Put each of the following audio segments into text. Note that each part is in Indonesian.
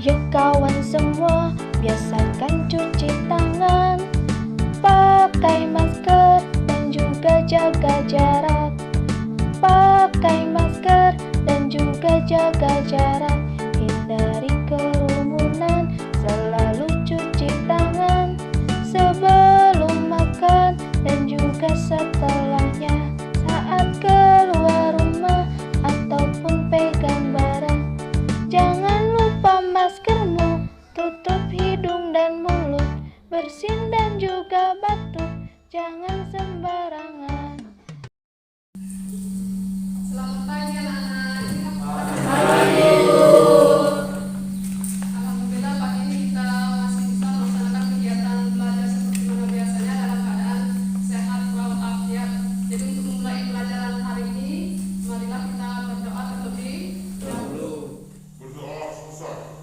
Ayo kawan semua, biasakan cuci tangan, pakai masker dan juga jaga jarak. Pakai masker dan juga jaga jarak. Hindari kerumunan, selalu cuci tangan sebelum makan dan juga setelahnya. Saat keluar rumah ataupun pegang barang, jangan lupa maskermu, tutup hidung dan mulut, bersin dan juga batuk, jangan sembarangan. Selamat pagi anak-anak. Alhamdulillah pagi ini kita masih bisa melaksanakan kegiatan belajar seperti mana biasanya dalam keadaan sehat walafiat. Jadi untuk memulai pelajaran hari ini, marilah kita berdoa terlebih dahulu. Berdoa selesai.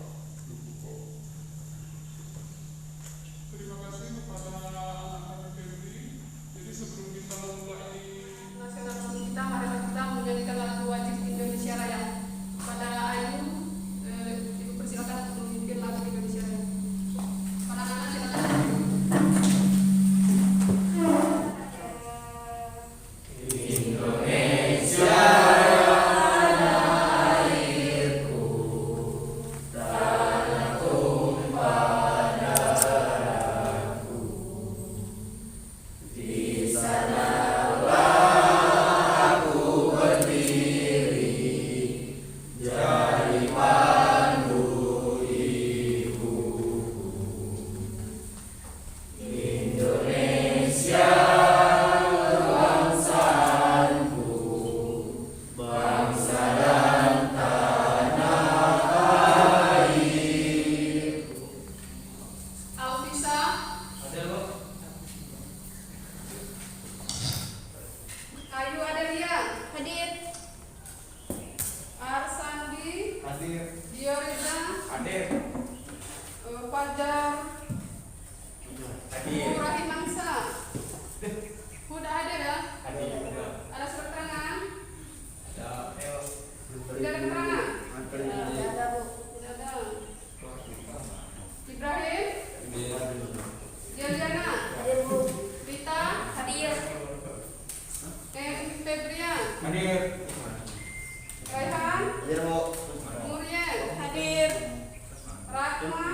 Terima kasih kepada anak-anak Febri. Jadi sebelum kita memulai Nasional kita, marilah kita menyanyikan lagu wajib Indonesia Raya. Pada Ayu, Ibu persilakan untuk memimpin lagu Indonesia Raya. Para anak silakan. Alvisa, Ayu Adelia, hadir. Arsandi, Hadir. Dioriza, Hadir. Fajar, Hadir. Ibrahim Mangsa. Udah hadir ya? Hadir. Ada surat keterangan? Ada El. Tidak ada keterangan? Tidak ada, Bu. Tidak ada. Ibrahim, Diana, Rita, hadir. Febrian, Hadir. Raihan, Hadir, Bu. Muriel, hadir. Rahma,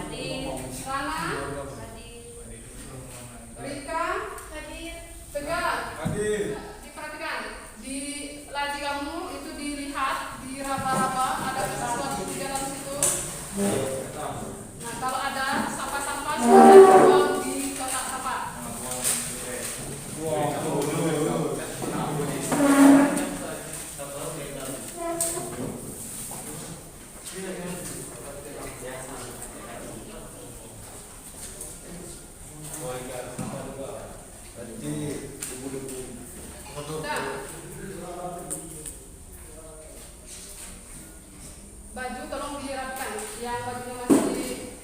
hadir. Rana, Rika, hadir. Tegar, Hadir. diperhatikan di laci kamu itu dilihat, diraba-raba ada sesuatu di dalam situ. Nah, kalau ada sampah-sampah silahkan dibuang di kotak sampah. Sudah. Baju tolong dirapikan, yang bajunya masih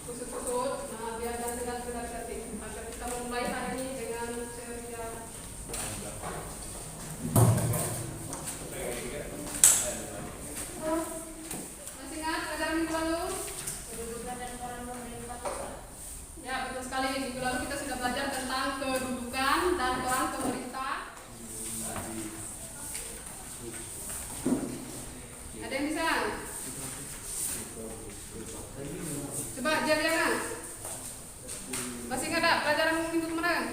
kusut-kusut, nah biar dan tegak tertib. Agar kita memulai hari ini dengan ceria. Masih ingat pelajaran minggu lalu? Kedudukan dan peran pemerintah pusat. Ya, betul sekali. Minggu lalu kita sudah belajar tentang kedudukan dan peran pemerintah. Ada yang bisa? Coba Jaliana. Masih ingat tak pelajaran minggu kemarin?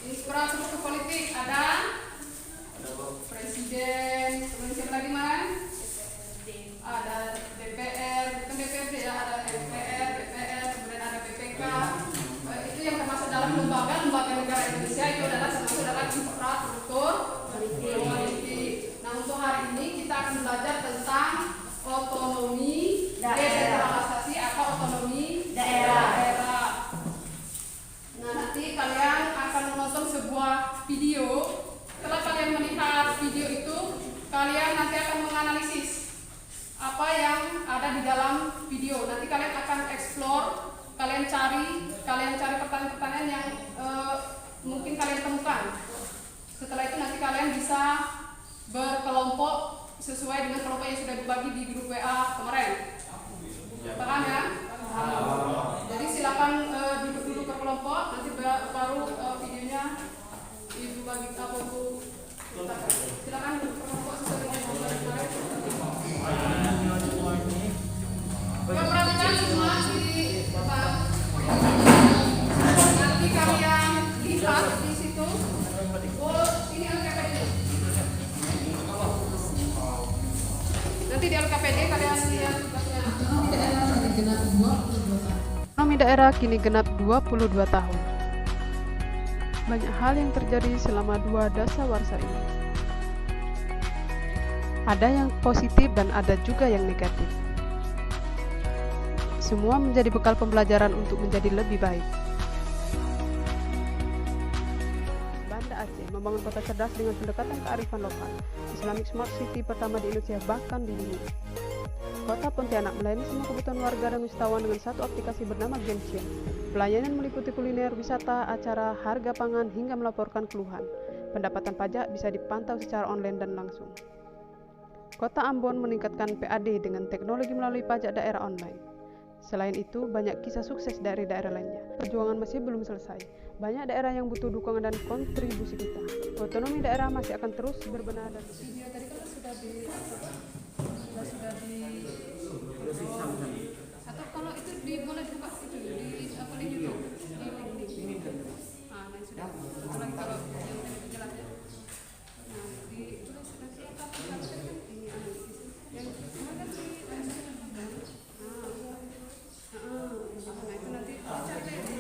Infrastruktur politik ada presiden, kemudian siapa lagi man? Ada DPR, bukan DPRD ya, ada MPR, DPR, kemudian ada BPK. Itu yang termasuk dalam lembaga negara Indonesia itu adalah termasuk dalam infrastruktur politik. Nah, untuk hari ini kita akan belajar tentang otonomi desentralisasi atau otonomi daerah. Nah, nanti kalian akan menonton sebuah video. Setelah kalian melihat video itu, kalian nanti akan menganalisis apa yang ada di dalam video. Nanti kalian akan explore, kalian cari pertanyaan-pertanyaan yang mungkin kalian temukan. Setelah itu nanti kalian bisa berkelompok sesuai dengan kelompok yang sudah dibagi di grup WA kemarin. Paham ya? Jadi silakan duduk dulu per kelompok, nanti baru videonya ibu bagi apa bu. Silakan duduk per kelompok sesuai dengan kelompok yang kemarin. Perhatikan semua di depan. Nanti kalian lihat di situ. Oh, ini LKPD. Nanti di LKPD kalian lihat tugasnya. Otonomi daerah kini genap 22 tahun. Banyak hal yang terjadi selama 2 dasawarsa ini. Ada yang positif dan ada juga yang negatif. Semua menjadi bekal pembelajaran untuk menjadi lebih baik. Banda Aceh membangun kota cerdas dengan pendekatan kearifan lokal. Islamic Smart City pertama di Indonesia bahkan di dunia. Kota Pontianak melayani semua kebutuhan warga dan wisatawan dengan satu aplikasi bernama Gensia. Pelayanan meliputi kuliner, wisata, acara, harga pangan, hingga melaporkan keluhan. Pendapatan pajak bisa dipantau secara online dan langsung. Kota Ambon meningkatkan PAD dengan teknologi melalui pajak daerah online. Selain itu, banyak kisah sukses dari daerah lainnya. Perjuangan masih belum selesai. Banyak daerah yang butuh dukungan dan kontribusi kita. Otonomi daerah masih akan terus berbenah dan Video tadi kan sudah di atau kalau itu boleh dibuka itu di apa di YouTube di link. Ah, nah sudah. Kalau yang lebih jelas ya. Nah, di tulis nanti apa ini yang kemarin di nah itu nanti cari lagi.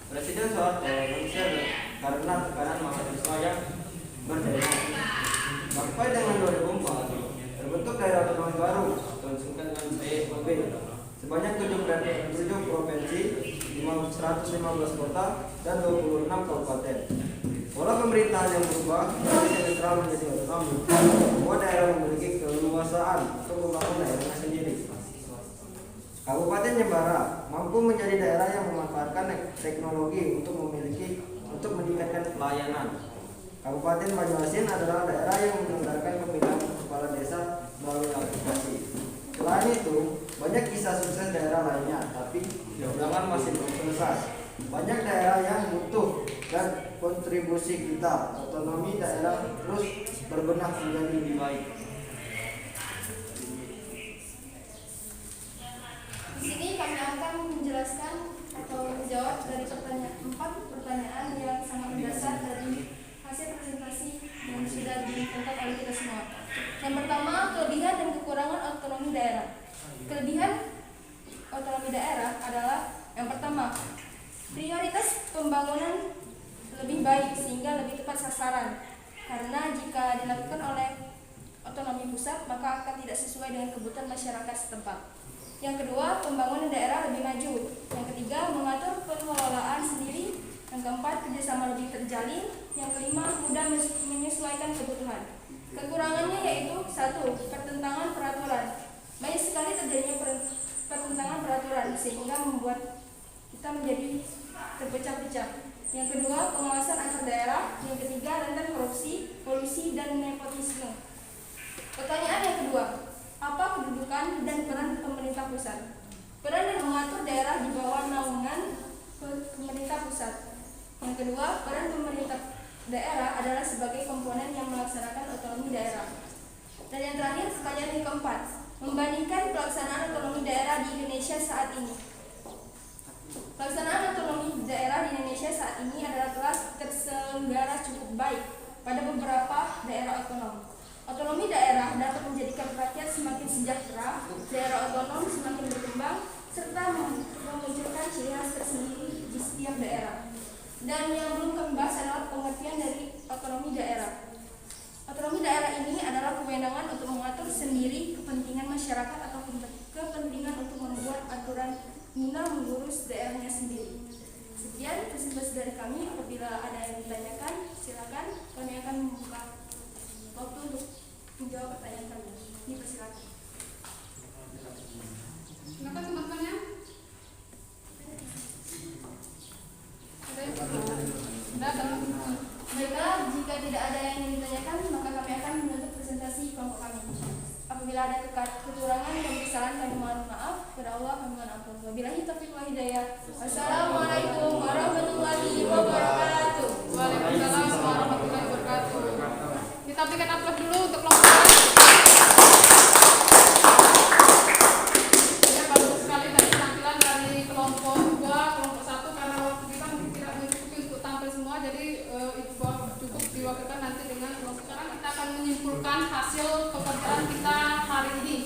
Presiden Soeharto mengusir karena tekanan mahasiswa yang berdemo. Sampai dengan 2004, terbentuk daerah otonomi baru atau disingkat dengan DOB sebanyak 7 provinsi, 115 kota, dan 26 kabupaten. Pola pemerintahan yang berubah dari sentral menjadi otonomi. Semua daerah memiliki keleluasaan untuk membangun daerahnya sendiri. Kabupaten Jembara mampu menjadi daerah yang memanfaatkan teknologi untuk meningkatkan pelayanan. Kabupaten Banyuasin adalah daerah yang menyelenggarakan pemilihan kepala desa melalui aplikasi. Selain itu, banyak kisah sukses daerah lainnya, tapi perjuangan masih belum selesai. Banyak daerah yang butuh dan kontribusi kita. Otonomi daerah terus berbenah menjadi lebih baik. Di sini kami akan menjelaskan atau menjawab dari 4 pertanyaan yang sangat mendasar dari hasil presentasi yang sudah ditonton oleh kita semua. Yang pertama, kelebihan dan kekurangan otonomi daerah. Kelebihan otonomi daerah adalah yang pertama, prioritas pembangunan lebih baik sehingga lebih tepat sasaran. Karena jika dilakukan oleh otonomi pusat, maka akan tidak sesuai dengan kebutuhan masyarakat setempat. Yang kedua, pembangunan daerah lebih maju. Yang ketiga, mengatur pengelolaan sendiri. Yang keempat, kerjasama lebih terjalin. Yang kelima, mudah menyesuaikan kebutuhan. Kekurangannya yaitu 1. Pertentangan peraturan. Banyak sekali terjadinya pertentangan peraturan sehingga membuat kita menjadi terpecah-pecah. Yang kedua, pengawasan antar daerah. Yang ketiga, rentan korupsi, kolusi, dan nepotisme. Pertanyaan yang kedua, apa kedudukan dan peran pemerintah pusat? Peran dan mengatur daerah di bawah naungan pemerintah pusat. Yang kedua, peran pemerintah daerah adalah sebagai komponen yang melaksanakan otonomi daerah. Dan yang terakhir, pertanyaan yang keempat, membandingkan pelaksanaan otonomi daerah di Indonesia saat ini. Pelaksanaan otonomi daerah di Indonesia saat ini adalah telah terselenggara cukup baik pada beberapa daerah otonom. Otonomi daerah dapat menjadikan rakyat semakin sejahtera, daerah otonom semakin berkembang, serta memunculkan ciri khas tersendiri di setiap daerah. Dan yang belum kami bahas adalah pengertian dari otonomi daerah. Otonomi daerah ini adalah kewenangan untuk mengatur sendiri kepentingan masyarakat atau kepentingan untuk membuat aturan guna mengurus daerahnya sendiri. Sekian presentasi dari kami. Apabila ada yang ditanyakan, silakan. Kami akan membuka waktu untuk menjawab pertanyaan kalian. Dipersilakan. Silakan teman-temannya. Ada yang teman-teman. Baiklah, jika tidak ada yang ingin ditanyakan, maka kami akan menutup presentasi kelompok kami. Apabila ada kekurangan dan kesalahan, kami mohon maaf. Kepada Allah kami mohon ampun. Wabillahi taufiq wal hidayah. Wassalamualaikum warahmatullahi wabarakatuh. Waalaikumsalam warahmatullahi wabarakatuh. Kita berikan aplaus dulu untuk kelompok. Ya, bagus sekali dari penampilan dari kelompok 2, kelompok 1, karena waktu kita mungkin tidak mencukupi untuk tampil semua, jadi itu cukup diwakilkan nanti dengan kelompok. Sekarang kita akan menyimpulkan hasil pekerjaan kita hari ini.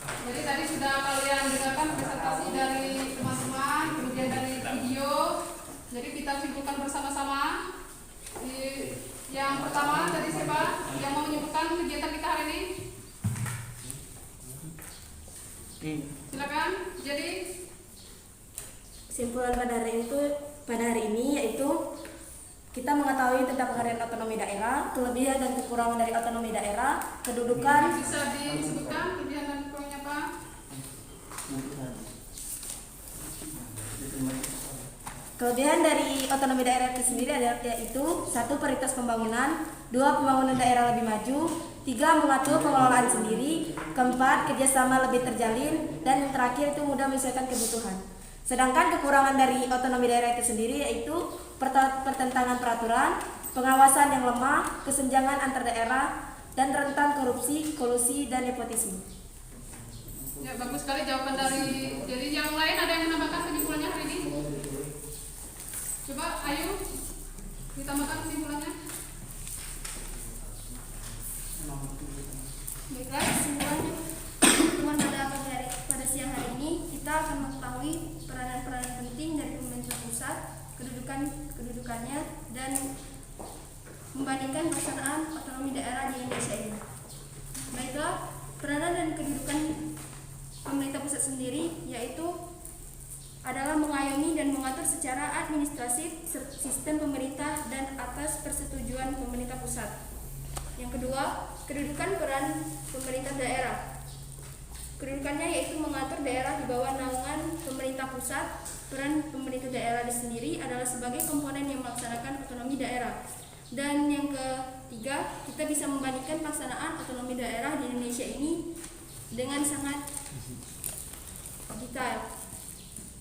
Jadi tadi sudah kalian dengarkan presentasi dari teman-teman, kemudian dari video. Jadi kita simpulkan bersama-sama. Yang pertama tadi siapa yang mau menyimpulkan kegiatan kita hari ini? Silakan. Jadi kesimpulan pada hari ini yaitu kita mengetahui tentang pengertian otonomi daerah, kelebihan dan kekurangan dari otonomi daerah, kedudukan. bisa disebutkan kelebihan dan kekurangannya apa? Kelebihan dari otonomi daerah itu sendiri adalah yaitu 1. Prioritas pembangunan, 2. Pembangunan daerah lebih maju, 3. Mengatur pengelolaan sendiri, 4. Kerjasama lebih terjalin, dan yang terakhir itu mudah menyesuaikan kebutuhan. Sedangkan kekurangan dari otonomi daerah itu sendiri yaitu pertentangan peraturan, pengawasan yang lemah, kesenjangan antar daerah, dan rentan korupsi, kolusi, dan nepotisme. Ya, bagus sekali jawaban dari. Jadi yang lain ada yang menambahkan kesimpulannya hari ini? Coba, ayo ditambahkan kesimpulannya. Baiklah, kesimpulannya teman pada siang hari ini kita akan mengetahui peranan-peranan penting dari pemerintah pusat, kedudukannya, dan membandingkan pelaksanaan otonomi daerah di Indonesia ini. Baiklah, peranan dan kedudukan pemerintah pusat sendiri yaitu adalah mengayomi dan mengatur secara administratif sistem pemerintah dan atas persetujuan pemerintah pusat. Yang kedua, kedudukan peran pemerintah daerah. Kedudukannya yaitu mengatur daerah di bawah naungan pemerintah pusat. Peran pemerintah daerah sendiri adalah sebagai komponen yang melaksanakan otonomi daerah. Dan yang ketiga, kita bisa membandingkan pelaksanaan otonomi daerah di Indonesia ini dengan sangat detail.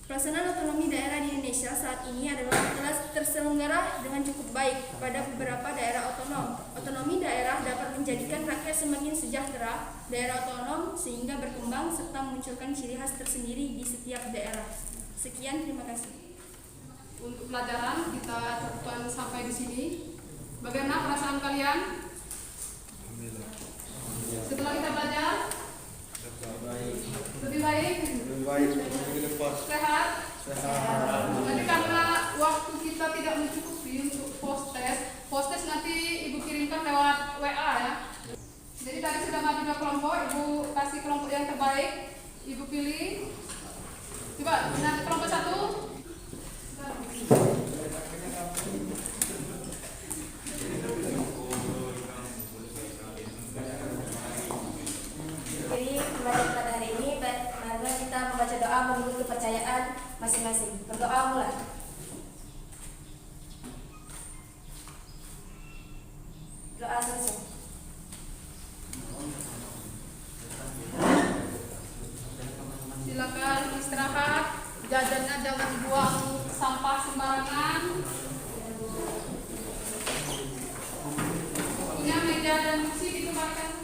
Pelaksanaan otonomi daerah di Indonesia saat ini telah terselenggara dengan cukup baik pada beberapa daerah otonom. Otonomi daerah dapat menjadikan rakyat semakin sejahtera, daerah otonom sehingga berkembang serta memunculkan ciri khas tersendiri di setiap daerah. Sekian, terima kasih. Untuk pelajaran kita cukupkan sampai di sini. Bagaimana perasaan kalian? Setelah kita belajar, lebih baik. Sehat. Nanti karena waktu kita tidak mencukupi untuk post test nanti ibu kirimkan lewat WA ya. Jadi tadi sudah maju 2 kelompok, ibu kasih kelompok yang terbaik, ibu pilih. Coba nanti kelompok 1. Jadi pembelajaran pada hari ini, marilah kita membaca doa menurut kepercayaan masing-masing. Berdoa mulai. Doa selesai. Silakan istirahat, jajannya jangan buang sampah sembarangan. Punya meja dan kursi dikembalikan.